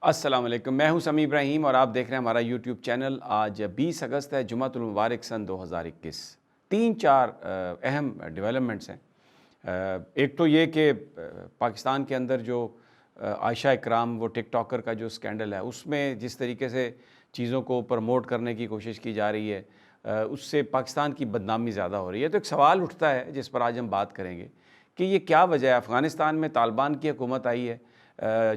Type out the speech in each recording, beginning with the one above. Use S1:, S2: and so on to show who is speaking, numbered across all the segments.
S1: السلام علیکم، میں ہوں سمیع ابراہیم اور آپ دیکھ رہے ہیں ہمارا یوٹیوب چینل۔ آج 20 اگست ہے، جمعۃ المبارک سن 2021۔ تین چار اہم ڈیولپمنٹس ہیں۔ ایک تو یہ کہ پاکستان کے اندر جو عائشہ اکرام وہ ٹک ٹاکر کا جو سکینڈل ہے، اس میں جس طریقے سے چیزوں کو پروموٹ کرنے کی کوشش کی جا رہی ہے، اس سے پاکستان کی بدنامی زیادہ ہو رہی ہے۔ تو ایک سوال اٹھتا ہے جس پر آج ہم بات کریں گے کہ یہ کیا وجہ ہے؟ افغانستان میں طالبان کی حکومت آئی ہے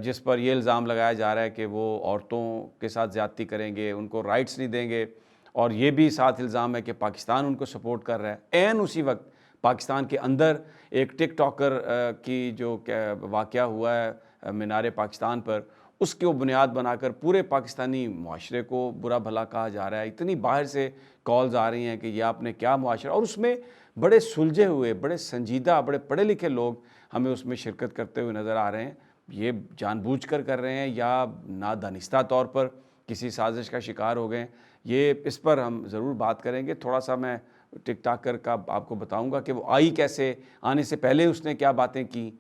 S1: جس پر یہ الزام لگایا جا رہا ہے کہ وہ عورتوں کے ساتھ زیادتی کریں گے، ان کو رائٹس نہیں دیں گے، اور یہ بھی ساتھ الزام ہے کہ پاکستان ان کو سپورٹ کر رہا ہے۔ اسی وقت پاکستان کے اندر ایک ٹک ٹاکر کی جو واقعہ ہوا ہے مینار پاکستان پر، اس کو بنیاد بنا کر پورے پاکستانی معاشرے کو برا بھلا کہا جا رہا ہے۔ اتنی باہر سے کالز آ رہی ہیں کہ یہ آپ نے کیا معاشرہ، اور اس میں بڑے سلجھے ہوئے، بڑے سنجیدہ، بڑے پڑھے لکھے لوگ ہمیں اس میں شرکت کرتے ہوئے نظر آ رہے ہیں۔ یہ جان بوجھ کر رہے ہیں یا نادانستہ طور پر کسی سازش کا شکار ہو گئے، یہ اس پر ہم ضرور بات کریں گے۔ تھوڑا سا میں ٹک ٹاکر کا آپ کو بتاؤں گا کہ وہ آئی کیسے، آنے سے پہلے اس نے کیا باتیں کی،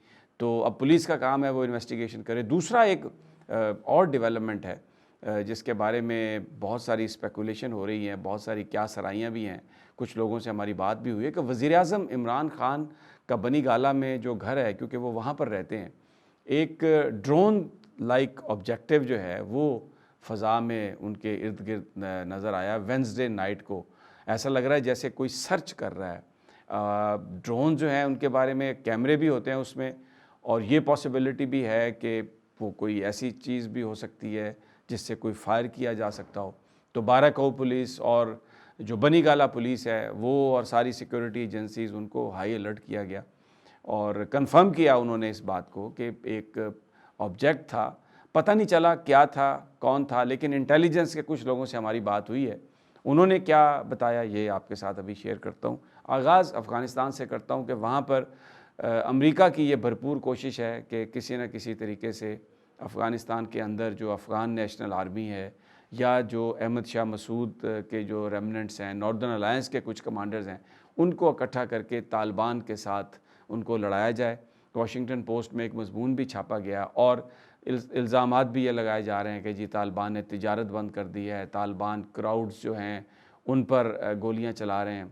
S1: تو اب پولیس کا کام ہے وہ انویسٹیگیشن کرے۔ دوسرا ایک اور ڈیولپمنٹ ہے جس کے بارے میں بہت ساری اسپیکولیشن ہو رہی ہیں، بہت ساری کیا سرائیاں بھی ہیں، کچھ لوگوں سے ہماری بات بھی ہوئی ہے کہ وزیراعظم عمران خان کا بنی گالہ میں جو گھر ہے، کیونکہ وہ وہاں پر رہتے ہیں، ایک ڈرون لائک آبجیکٹیو جو ہے وہ فضا میں ان کے ارد گرد نظر آیا۔ وینسڈے نائٹ کو ایسا لگ رہا ہے جیسے کوئی سرچ کر رہا ہے۔ ڈرون جو ہیں ان کے بارے میں کیمرے بھی ہوتے ہیں اس میں، اور یہ پاسبلٹی بھی ہے کہ وہ کوئی ایسی چیز بھی ہو سکتی ہے جس سے کوئی فائر کیا جا سکتا ہو۔ تو بارہ پولیس اور جو بنی گالہ پولیس ہے وہ اور ساری سیکورٹی ایجنسیز، ان کو ہائی الرٹ کیا گیا اور کنفرم کیا انہوں نے اس بات کو کہ ایک آبجیکٹ تھا، پتہ نہیں چلا کیا تھا، کون تھا، لیکن انٹیلیجنس کے کچھ لوگوں سے ہماری بات ہوئی ہے۔ انہوں نے کیا بتایا یہ آپ کے ساتھ ابھی شیئر کرتا ہوں۔ آغاز افغانستان سے کرتا ہوں کہ وہاں پر امریکہ کی یہ بھرپور کوشش ہے کہ کسی نہ کسی طریقے سے افغانستان کے اندر جو افغان نیشنل آرمی ہے یا جو احمد شاہ مسعود کے جو ریمننٹس ہیں، ناردرن الائنس کے کچھ کمانڈرز ہیں، ان کو اکٹھا کر کے طالبان کے ساتھ ان کو لڑایا جائے۔ واشنگٹن پوسٹ میں ایک مضمون بھی چھاپا گیا اور الزامات بھی یہ لگائے جا رہے ہیں کہ جی طالبان نے تجارت بند کر دی ہے، طالبان کراؤڈز جو ہیں ان پر گولیاں چلا رہے ہیں۔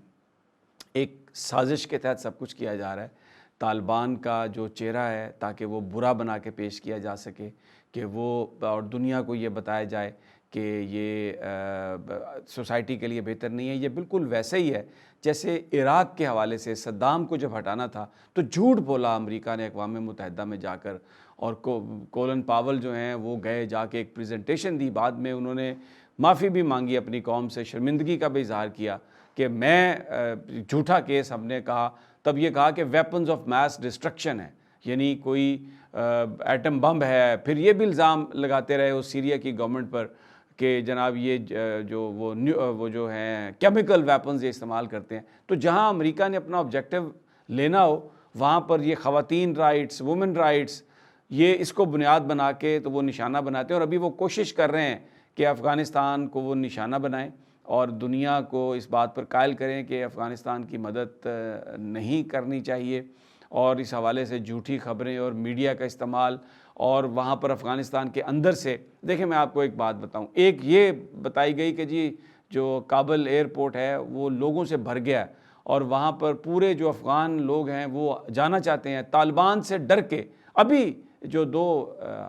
S1: ایک سازش کے تحت سب کچھ کیا جا رہا ہے۔ طالبان کا جو چہرہ ہے تاکہ وہ برا بنا کے پیش کیا جا سکے کہ وہ، اور دنیا کو یہ بتایا جائے کہ یہ سوسائٹی کے لیے بہتر نہیں ہے۔ یہ بالکل ویسے ہی ہے جیسے عراق کے حوالے سے صدام کو جب ہٹانا تھا تو جھوٹ بولا امریکہ نے اقوام متحدہ میں جا کر، اور کولن پاول جو ہیں وہ گئے، جا کے ایک پریزنٹیشن دی، بعد میں انہوں نے معافی بھی مانگی اپنی قوم سے، شرمندگی کا بھی اظہار کیا کہ میں جھوٹا کیس ہم نے کہا، تب یہ کہا کہ ویپنز آف میس ڈسٹرکشن ہے، یعنی کوئی ایٹم بم ہے۔ پھر یہ بھی الزام لگاتے رہے اس سیریا کی گورنمنٹ پر کہ جناب یہ جو وہ جو ہیں کیمیکل ویپنز یہ استعمال کرتے ہیں۔ تو جہاں امریکہ نے اپنا آبجیکٹیو لینا ہو وہاں پر یہ خواتین رائٹس، وومن رائٹس، یہ اس کو بنیاد بنا کے تو وہ نشانہ بناتے ہیں، اور ابھی وہ کوشش کر رہے ہیں کہ افغانستان کو وہ نشانہ بنائیں اور دنیا کو اس بات پر قائل کریں کہ افغانستان کی مدد نہیں کرنی چاہیے، اور اس حوالے سے جھوٹی خبریں اور میڈیا کا استعمال، اور وہاں پر افغانستان کے اندر سے دیکھیں میں آپ کو ایک بات بتاؤں، ایک یہ بتائی گئی کہ جی جو کابل ایئرپورٹ ہے وہ لوگوں سے بھر گیا ہے، اور وہاں پر پورے جو افغان لوگ ہیں وہ جانا چاہتے ہیں طالبان سے ڈر کے۔ ابھی جو 2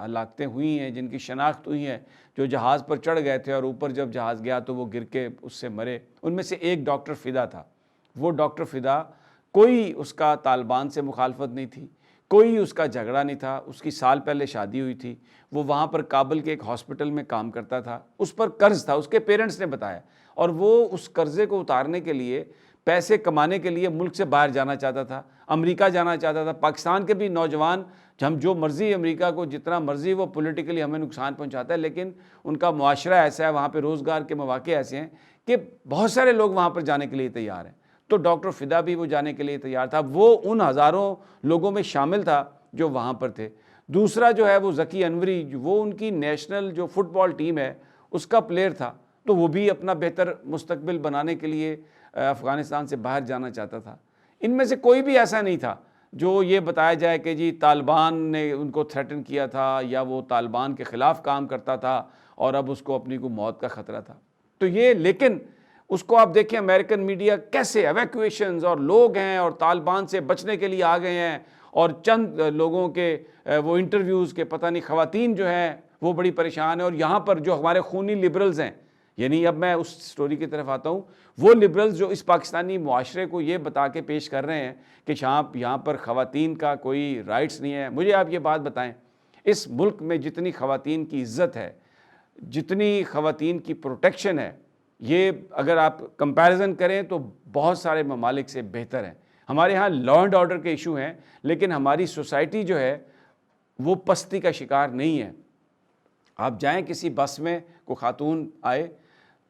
S1: ہلاکتیں ہوئی ہیں جن کی شناخت ہوئی ہیں، جو جہاز پر چڑھ گئے تھے اور اوپر جب جہاز گیا تو وہ گر کے اس سے مرے، ان میں سے ایک ڈاکٹر فدا تھا۔ وہ ڈاکٹر فدا، کوئی اس کا طالبان سے مخالفت نہیں تھی، کوئی اس کا جھگڑا نہیں تھا، اس کی سال پہلے شادی ہوئی تھی، وہ وہاں پر کابل کے ایک ہاسپٹل میں کام کرتا تھا، اس پر قرض تھا، اس کے پیرنٹس نے بتایا، اور وہ اس قرضے کو اتارنے کے لیے، پیسے کمانے کے لیے ملک سے باہر جانا چاہتا تھا، امریکہ جانا چاہتا تھا۔ پاکستان کے بھی نوجوان، ہم جو مرضی امریکہ کو جتنا مرضی وہ پولیٹیکلی ہمیں نقصان پہنچاتا ہے، لیکن ان کا معاشرہ ایسا ہے، وہاں پہ روزگار کے مواقع ایسے ہیں کہ بہت سارے لوگ وہاں پر جانے کے لیے تیار ہیں۔ تو ڈاکٹر فدا بھی وہ جانے کے لیے تیار تھا، وہ ان ہزاروں لوگوں میں شامل تھا جو وہاں پر تھے۔ دوسرا جو ہے وہ ذکی انوری، وہ ان کی نیشنل جو فٹ بال ٹیم ہے اس کا پلیئر تھا، تو وہ بھی اپنا بہتر مستقبل بنانے کے لیے افغانستان سے باہر جانا چاہتا تھا۔ ان میں سے کوئی بھی ایسا نہیں تھا جو یہ بتایا جائے کہ جی طالبان نے ان کو تھریٹن کیا تھا یا وہ طالبان کے خلاف کام کرتا تھا اور اب اس کو اپنی کو موت کا خطرہ تھا. تو یہ لیکن اس کو آپ دیکھیں امریکن میڈیا کیسے ایویکویشنز اور لوگ ہیں اور طالبان سے بچنے کے لیے آ گئے ہیں, اور چند لوگوں کے وہ انٹرویوز کے پتہ نہیں خواتین جو ہیں وہ بڑی پریشان ہیں. اور یہاں پر جو ہمارے خونی لبرلز ہیں, یعنی اب میں اس سٹوری کی طرف آتا ہوں, وہ لبرلز جو اس پاکستانی معاشرے کو یہ بتا کے پیش کر رہے ہیں کہ یہاں پر خواتین کا کوئی رائٹس نہیں ہے. مجھے آپ یہ بات بتائیں, اس ملک میں جتنی خواتین کی عزت ہے, جتنی خواتین کی پروٹیکشن ہے, یہ اگر آپ کمپیریزن کریں تو بہت سارے ممالک سے بہتر ہیں. ہمارے ہاں لا اینڈ آرڈر کے ایشو ہیں, لیکن ہماری سوسائٹی جو ہے وہ پستی کا شکار نہیں ہے. آپ جائیں کسی بس میں, کوئی خاتون آئے,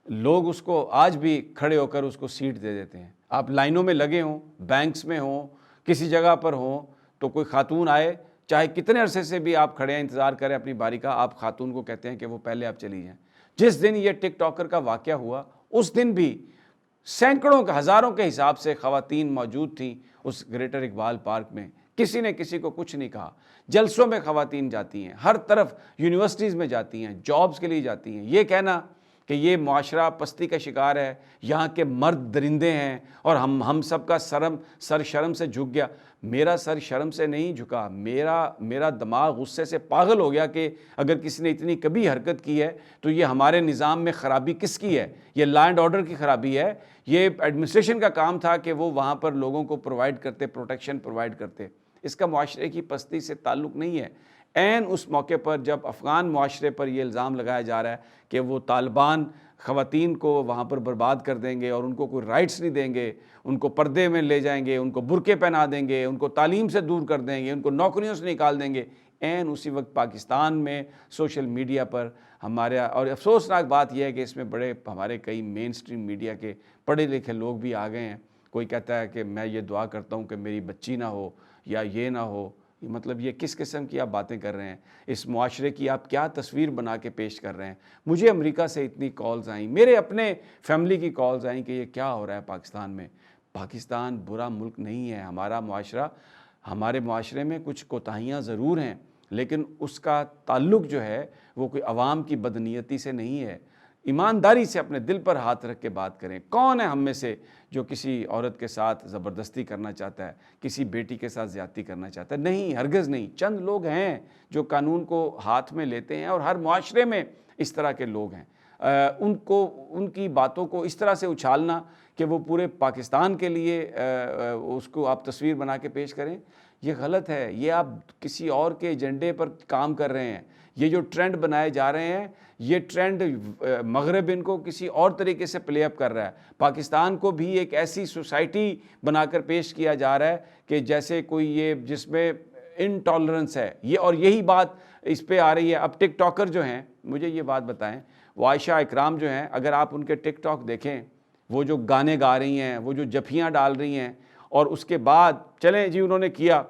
S1: لوگ اس کو آج بھی کھڑے ہو کر اس کو سیٹ دے دیتے ہیں. آپ لائنوں میں لگے ہوں, بینکس میں ہوں, کسی جگہ پر ہوں, تو کوئی خاتون آئے, چاہے کتنے عرصے سے بھی آپ کھڑے ہیں انتظار کریں اپنی باری کا, آپ خاتون کو کہتے ہیں کہ وہ پہلے آپ چلی جائیں. جس دن یہ ٹک ٹاکر کا واقعہ ہوا اس دن بھی سینکڑوں کے ہزاروں کے حساب سے خواتین موجود تھیں اس گریٹر اقبال پارک میں. کسی نے کسی کو کچھ نہیں کہا. جلسوں میں خواتین جاتی ہیں, ہر طرف یونیورسٹیز میں جاتی ہیں, جابز کے لیے جاتی ہیں. یہ کہنا کہ یہ معاشرہ پستی کا شکار ہے, یہاں کے مرد درندے ہیں اور ہم سب کا سر شرم سے جھک گیا. میرا سر شرم سے نہیں جھکا, میرا دماغ غصے سے پاگل ہو گیا کہ اگر کسی نے اتنی کبھی حرکت کی ہے تو یہ ہمارے نظام میں خرابی کس کی ہے؟ یہ لا اینڈ آرڈر کی خرابی ہے. یہ ایڈمنسٹریشن کا کام تھا کہ وہ وہاں پر لوگوں کو پرووائڈ کرتے, پروٹیکشن پرووائڈ کرتے. اس کا معاشرے کی پستی سے تعلق نہیں ہے. عین اس موقع پر جب افغان معاشرے پر یہ الزام لگایا جا رہا ہے کہ وہ طالبان خواتین کو وہاں پر برباد کر دیں گے اور ان کو کوئی رائٹس نہیں دیں گے, ان کو پردے میں لے جائیں گے, ان کو برقعے پہنا دیں گے, ان کو تعلیم سے دور کر دیں گے, ان کو نوکریوں سے نکال دیں گے. عین اسی وقت پاکستان میں سوشل میڈیا پر ہمارے, اور افسوسناک بات یہ ہے کہ اس میں بڑے ہمارے کئی مین اسٹریم میڈیا کے پڑھے لکھے لوگ بھی آ گئے ہیں. کوئی کہتا ہے کہ میں یہ دعا کرتا ہوں کہ میری بچی نہ ہو یا یہ نہ ہو. مطلب یہ کس قسم کی آپ باتیں کر رہے ہیں؟ اس معاشرے کی آپ کیا تصویر بنا کے پیش کر رہے ہیں؟ مجھے امریکہ سے اتنی کالز آئیں, میرے اپنے فیملی کی کالز آئیں کہ یہ کیا ہو رہا ہے پاکستان میں. پاکستان برا ملک نہیں ہے. ہمارا معاشرہ, ہمارے معاشرے میں کچھ کوتاہیاں ضرور ہیں, لیکن اس کا تعلق جو ہے وہ کوئی عوام کی بدنیتی سے نہیں ہے. ایمانداری سے اپنے دل پر ہاتھ رکھ کے بات کریں. کون ہے ہم میں سے جو کسی عورت کے ساتھ زبردستی کرنا چاہتا ہے, کسی بیٹی کے ساتھ زیادتی کرنا چاہتا ہے؟ نہیں, ہرگز نہیں. چند لوگ ہیں جو قانون کو ہاتھ میں لیتے ہیں, اور ہر معاشرے میں اس طرح کے لوگ ہیں. ان کی باتوں کو اس طرح سے اچھالنا کہ وہ پورے پاکستان کے لیے اس کو آپ تصویر بنا کے پیش کریں, یہ غلط ہے. یہ آپ کسی اور کے ایجنڈے پر کام کر رہے ہیں. یہ جو ٹرینڈ بنائے جا رہے ہیں, یہ ٹرینڈ مغرب ان کو کسی اور طریقے سے پلے اپ کر رہا ہے. پاکستان کو بھی ایک ایسی سوسائٹی بنا کر پیش کیا جا رہا ہے کہ جیسے کوئی یہ جس میں انٹالرنس ہے. یہ اور یہی بات اس پہ آ رہی ہے. اب ٹک ٹاکر جو ہیں, مجھے یہ بات بتائیں, وہ عائشہ اکرام جو ہیں, اگر آپ ان کے ٹک ٹاک دیکھیں, وہ جو گانے گا رہی ہیں, وہ جو جفیاں ڈال رہی ہیں, اور اس کے بعد چلیں جی انہوں نے کیا,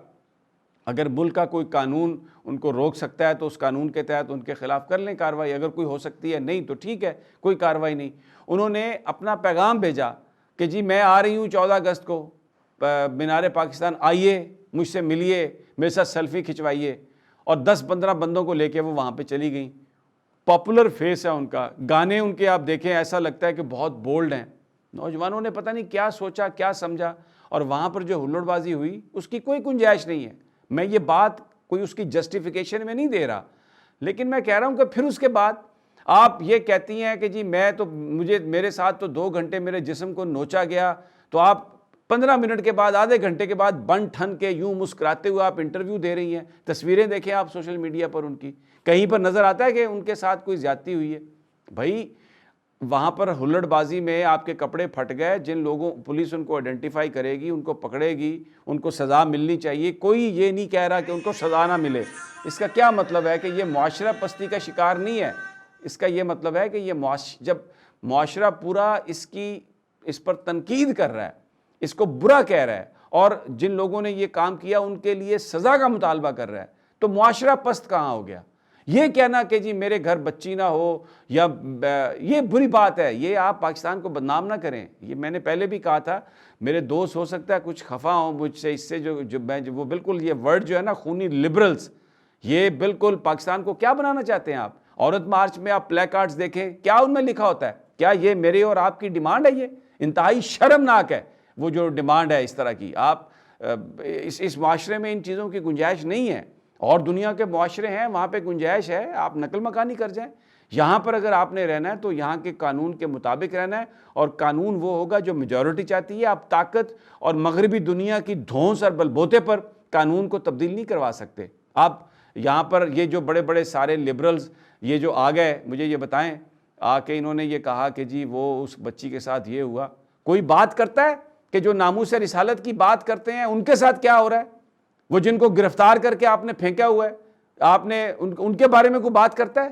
S1: اگر ملک کا کوئی قانون ان کو روک سکتا ہے تو اس قانون کے تحت ان کے خلاف کر لیں کارروائی, اگر کوئی ہو سکتی ہے. نہیں تو ٹھیک ہے, کوئی کارروائی نہیں. انہوں نے اپنا پیغام بھیجا کہ جی میں آ رہی ہوں 14 اگست کو مینار پاکستان, آئیے مجھ سے ملیے, میرے ساتھ سیلفی کھنچوائیے, اور 10-15 بندوں کو لے کے وہ وہاں پہ چلی گئیں. پاپولر فیس ہے ان کا, گانے ان کے آپ دیکھیں ایسا لگتا ہے کہ بہت بولڈ ہیں. نوجوانوں نے پتہ نہیں کیا سوچا, کیا سمجھا, اور وہاں پر جو ہلڑ بازی ہوئی اس کی کوئی گنجائش نہیں ہے. میں یہ بات کوئی اس کی جسٹیفیکیشن میں نہیں دے رہا, لیکن میں کہہ رہا ہوں کہ پھر اس کے بعد آپ یہ کہتی ہیں کہ جی میرے ساتھ تو 2 گھنٹے میرے جسم کو نوچا گیا, تو آپ 15 منٹ کے بعد, آدھے گھنٹے کے بعد بن ٹھن کے یوں مسکراتے ہوئے آپ انٹرویو دے رہی ہیں. تصویریں دیکھیں آپ سوشل میڈیا پر, ان کی کہیں پر نظر آتا ہے کہ ان کے ساتھ کوئی زیادتی ہوئی ہے؟ بھائی وہاں پر ہلڑ بازی میں آپ کے کپڑے پھٹ گئے. جن لوگوں, پولیس ان کو آئیڈینٹیفائی کرے گی, ان کو پکڑے گی, ان کو سزا ملنی چاہیے. کوئی یہ نہیں کہہ رہا کہ ان کو سزا نہ ملے. اس کا کیا مطلب ہے کہ یہ معاشرہ پستی کا شکار نہیں ہے. اس کا یہ مطلب ہے کہ یہ جب معاشرہ پورا اس پر تنقید کر رہا ہے, اس کو برا کہہ رہا ہے, اور جن لوگوں نے یہ کام کیا ان کے لیے سزا کا مطالبہ کر رہا ہے, تو معاشرہ پست کہاں ہو گیا؟ یہ کہنا کہ جی میرے گھر بچی نہ ہو یا یہ بری بات ہے، یہ آپ پاکستان کو بدنام نہ کریں. یہ میں نے پہلے بھی کہا تھا، میرے دوست ہو سکتا ہے کچھ خفا ہوں مجھ سے اس سے، وہ بالکل یہ ورڈ جو ہے نا خونی لبرلز، یہ بالکل پاکستان کو کیا بنانا چاہتے ہیں آپ؟ عورت مارچ میں آپ پلے کارڈز دیکھیں، کیا ان میں لکھا ہوتا ہے؟ کیا یہ میرے اور آپ کی ڈیمانڈ ہے؟ یہ انتہائی شرمناک ہے وہ جو ڈیمانڈ ہے اس طرح کی. آپ اس معاشرے میں ان چیزوں کی گنجائش نہیں ہے. اور دنیا کے معاشرے ہیں وہاں پہ گنجائش ہے، آپ نقل مکانی کر جائیں. یہاں پر اگر آپ نے رہنا ہے تو یہاں کے قانون کے مطابق رہنا ہے، اور قانون وہ ہوگا جو میجورٹی چاہتی ہے. آپ طاقت اور مغربی دنیا کی دھونس اور بلبوتے پر قانون کو تبدیل نہیں کروا سکتے. آپ یہاں پر یہ جو بڑے بڑے سارے لبرلز یہ جو آ گئے، مجھے یہ بتائیں، آ کے انہوں نے یہ کہا کہ جی وہ اس بچی کے ساتھ یہ ہوا. کوئی بات کرتا ہے کہ جو ناموس رسالت کی بات کرتے ہیں ان کے ساتھ کیا ہو رہا ہے؟ وہ جن کو گرفتار کر کے آپ نے پھینکا ہوا ہے، آپ نے ان کے بارے میں کوئی بات کرتا ہے؟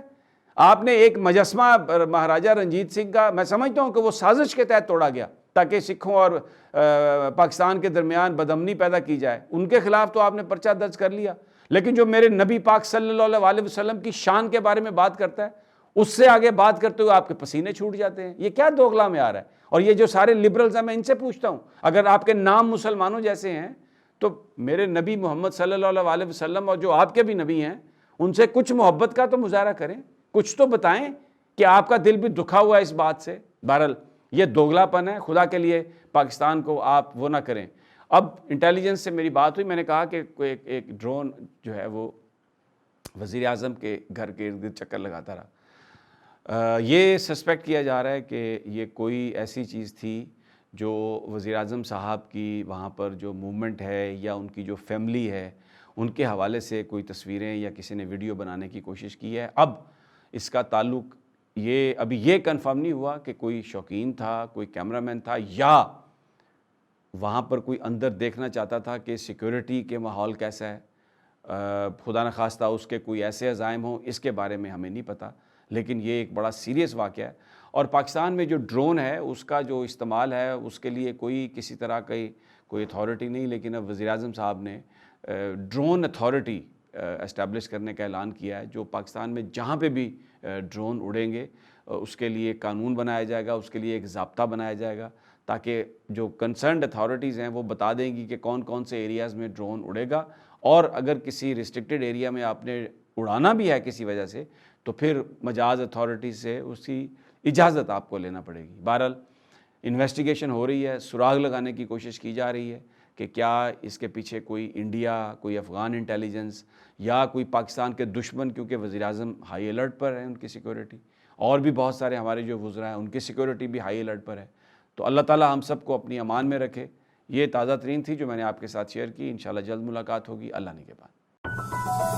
S1: آپ نے ایک مجسمہ مہاراجہ رنجیت سنگھ کا، میں سمجھتا ہوں کہ وہ سازش کے تحت توڑا گیا تاکہ سکھوں اور پاکستان کے درمیان بدامنی پیدا کی جائے. ان کے خلاف تو آپ نے پرچہ درج کر لیا. لیکن جو میرے نبی پاک صلی اللہ علیہ وسلم کی شان کے بارے میں بات کرتا ہے، اس سے آگے بات کرتے ہوئے آپ کے پسینے چھوٹ جاتے ہیں. یہ کیا دوغلا میں آ رہا ہے؟ اور یہ جو سارے لبرلز ہیں، میں ان سے پوچھتا ہوں، اگر آپ کے نام مسلمانوں جیسے ہیں تو میرے نبی محمد صلی اللہ علیہ وسلم اور جو آپ کے بھی نبی ہیں ان سے کچھ محبت کا تو مظاہرہ کریں، کچھ تو بتائیں کہ آپ کا دل بھی دکھا ہوا ہے اس بات سے. بہرحال یہ دوگلا پن ہے، خدا کے لیے پاکستان کو آپ وہ نہ کریں. اب انٹیلیجنس سے میری بات ہوئی، میں نے کہا کہ ایک ڈرون جو ہے وہ وزیر اعظم کے گھر کے ارد گرد چکر لگاتا رہا. یہ سسپیکٹ کیا جا رہا ہے کہ یہ کوئی ایسی چیز تھی جو وزیر اعظم صاحب کی وہاں پر جو موومنٹ ہے یا ان کی جو فیملی ہے ان کے حوالے سے کوئی تصویریں یا کسی نے ویڈیو بنانے کی کوشش کی ہے. اب اس کا تعلق ابھی یہ کنفرم نہیں ہوا کہ کوئی شوقین تھا، کوئی کیمرہ مین تھا، یا وہاں پر کوئی اندر دیکھنا چاہتا تھا کہ سیکیورٹی کے ماحول کیسا ہے. خدا نخواستہ اس کے کوئی ایسے عزائم ہوں، اس کے بارے میں ہمیں نہیں پتہ. لیکن یہ ایک بڑا سیریس واقعہ ہے. اور پاکستان میں جو ڈرون ہے اس کا جو استعمال ہے اس کے لیے کسی طرح کی کوئی اتھارٹی نہیں، لیکن اب وزیر اعظم صاحب نے ڈرون اتھارٹی اسٹیبلش کرنے کا اعلان کیا ہے، جو پاکستان میں جہاں پہ بھی ڈرون اڑیں گے اس کے لیے قانون بنایا جائے گا، اس کے لیے ایک ضابطہ بنایا جائے گا، تاکہ جو کنسرنڈ اتھارٹیز ہیں وہ بتا دیں گی کہ کون کون سے ایریاز میں ڈرون اڑے گا. اور اگر کسی ریسٹرکٹڈ ایریا میں آپ نے اڑانا بھی ہے کسی وجہ سے تو پھر مجاز اتھارٹی سے اس کی اجازت آپ کو لینا پڑے گی. بہرحال انویسٹیگیشن ہو رہی ہے، سراغ لگانے کی کوشش کی جا رہی ہے کہ کیا اس کے پیچھے کوئی انڈیا، کوئی افغان انٹیلیجنس یا کوئی پاکستان کے دشمن، کیونکہ وزیر اعظم ہائی الرٹ پر ہے، ان کی سیکیورٹی، اور بھی بہت سارے ہمارے جو وزراء ہیں ان کی سیکیورٹی بھی ہائی الرٹ پر ہے. تو اللہ تعالیٰ ہم سب کو اپنی امان میں رکھے. یہ تازہ ترین تھی جو میں نے آپ کے ساتھ شیئر کی. انشاءاللہ جلد ملاقات ہوگی اللہ نے کے بعد.